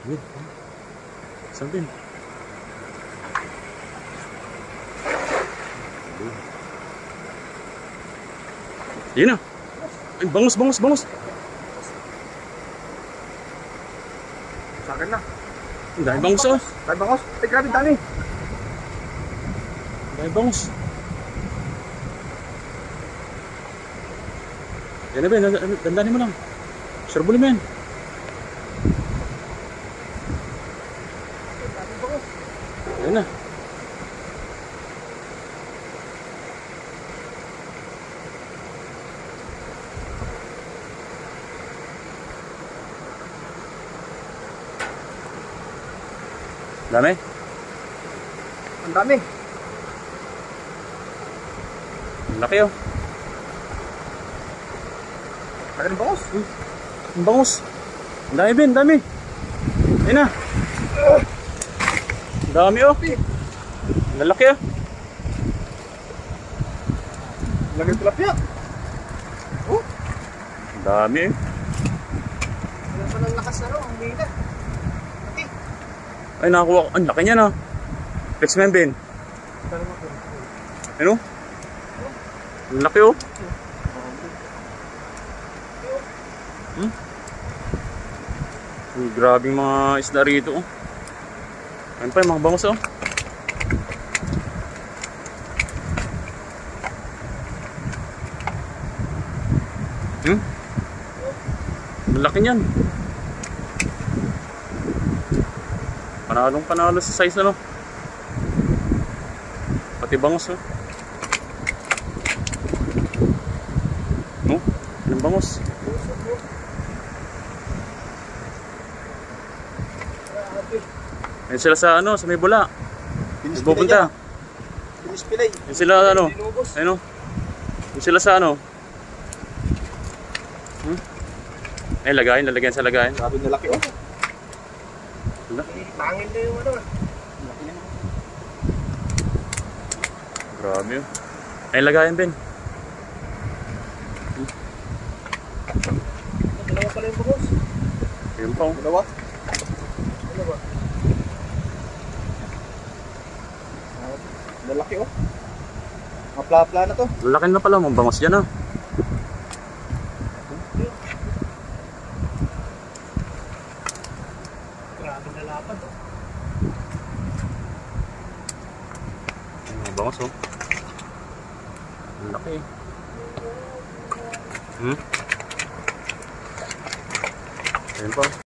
Yun. Saan din? Yun na. Ay, bangus. Sa akin na. Ang dahil bangus oh. Dahil bangus. Ay, grabe dami. Dahil bangus. Yan na Ben, dandanin mo lang. Surbulin mo yan. Yan na. Dami? Ang dami. Ang laki oh. Laki ng bangus. Ang bangus. Ang dami Ben, dami. Ayun na. Ang dami oh. Ang lalaki oh. Laki ng tilapia. Oh. Ang dami eh. Wala pa ng lakas na ang hila. Ay nakakuha ko. Ang laki niya na. Flex mo yan Ben. Ano? Ang laki oh. Grabe mga isda rito oh. Ayun pa yung mga bangus oh. Ang laki niyan. Panalo sa size ano. Pati bangus oh. No? Anong bangus? Yan sila sa ano, sa may bula. Pupunta. Pinispilay. Yan sila ano. Ayun oh. Yan sila sa ano. Ay lagayin, lalagyan sa lagayin. Grabe na laki oh. Pangil na yung ano. Grabe yun. Ay lagayin Ben. Dalawa pala yung bangus. Ayun pa oh. Dalawa? Lalaki oh. Mapla-pla na to. Lalaki na pala, mga bangus dyan ah. Grabe na lapad oh. Mga bangus oh. Ang laki eh. Ayun pa.